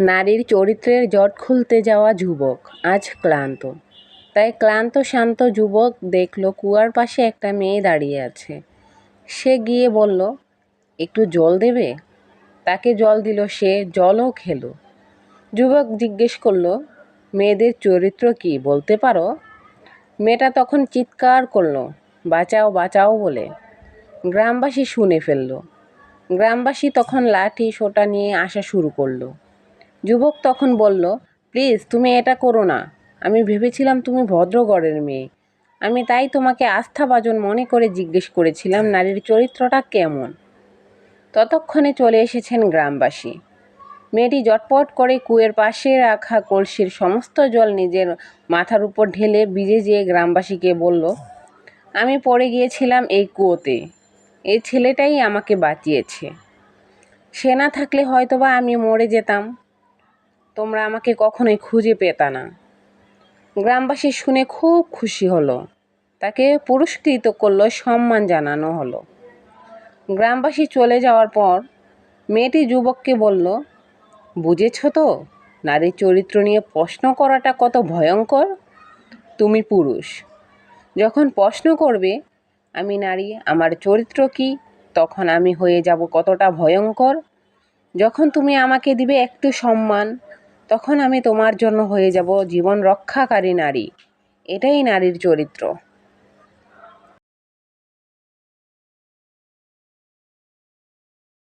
নারীর চরিত্রের জট খুলতে যাওয়া যুবক আজ ক্লান্ত। তাই ক্লান্ত শান্ত যুবক দেখল কুয়ার পাশে একটা মেয়ে দাঁড়িয়ে আছে। সে গিয়ে বলল, একটু জল দেবে? তাকে জল দিল, সে জলও খেলো। যুবক জিজ্ঞেস করলো, মেয়েদের চরিত্র কি বলতে পারো? মেয়েটা তখন চিৎকার করলো, বাঁচাও বাঁচাও বলে। গ্রামবাসী শুনে ফেলল। গ্রামবাসী তখন লাঠি সোঁটা নিয়ে আসা শুরু করলো। যুবক তখন বলল, প্লিজ তুমি এটা করো না। আমি ভেবেছিলাম তুমি ভদ্রঘরের মেয়ে। আমি তাই তোমাকে আস্থাভাজন মনে করে জিজ্ঞেস করেছিলাম নারীর চরিত্রটা কেমন। ততক্ষণে চলে এসেছেন গ্রামবাসী। মেয়েটি জটপট করে কুয়ের পাশে রাখা কলসির সমস্ত জল নিজের মাথার উপর ঢেলে ভিজে যেয়ে গ্রামবাসীকে বলল, আমি পড়ে গিয়েছিলাম এই কুয়োতে। এই ছেলেটাই আমাকে বাঁচিয়েছে। সে না থাকলে হয়তোবা আমি মরে যেতাম। তোমরা আমাকে কখনোই খুঁজে পেতা না। গ্রামবাসী শুনে খুব খুশি হলো। তাকে পুরস্কৃত করলো, সম্মান জানানো হলো। গ্রামবাসী চলে যাওয়ার পর মেয়েটি যুবককে বলল, বুঝেছ তো নারীর চরিত্র নিয়ে প্রশ্ন করাটা কত ভয়ঙ্কর। তুমি পুরুষ, যখন প্রশ্ন করবে আমি নারী, আমার চরিত্র কি, তখন আমি হয়ে যাব কতটা ভয়ঙ্কর। যখন তুমি আমাকে দিবে একটু সম্মান, তখন আমি তোমার জন্য হয়ে যাব জীবন রক্ষাকারী নারী। এটাই নারীর চরিত্র।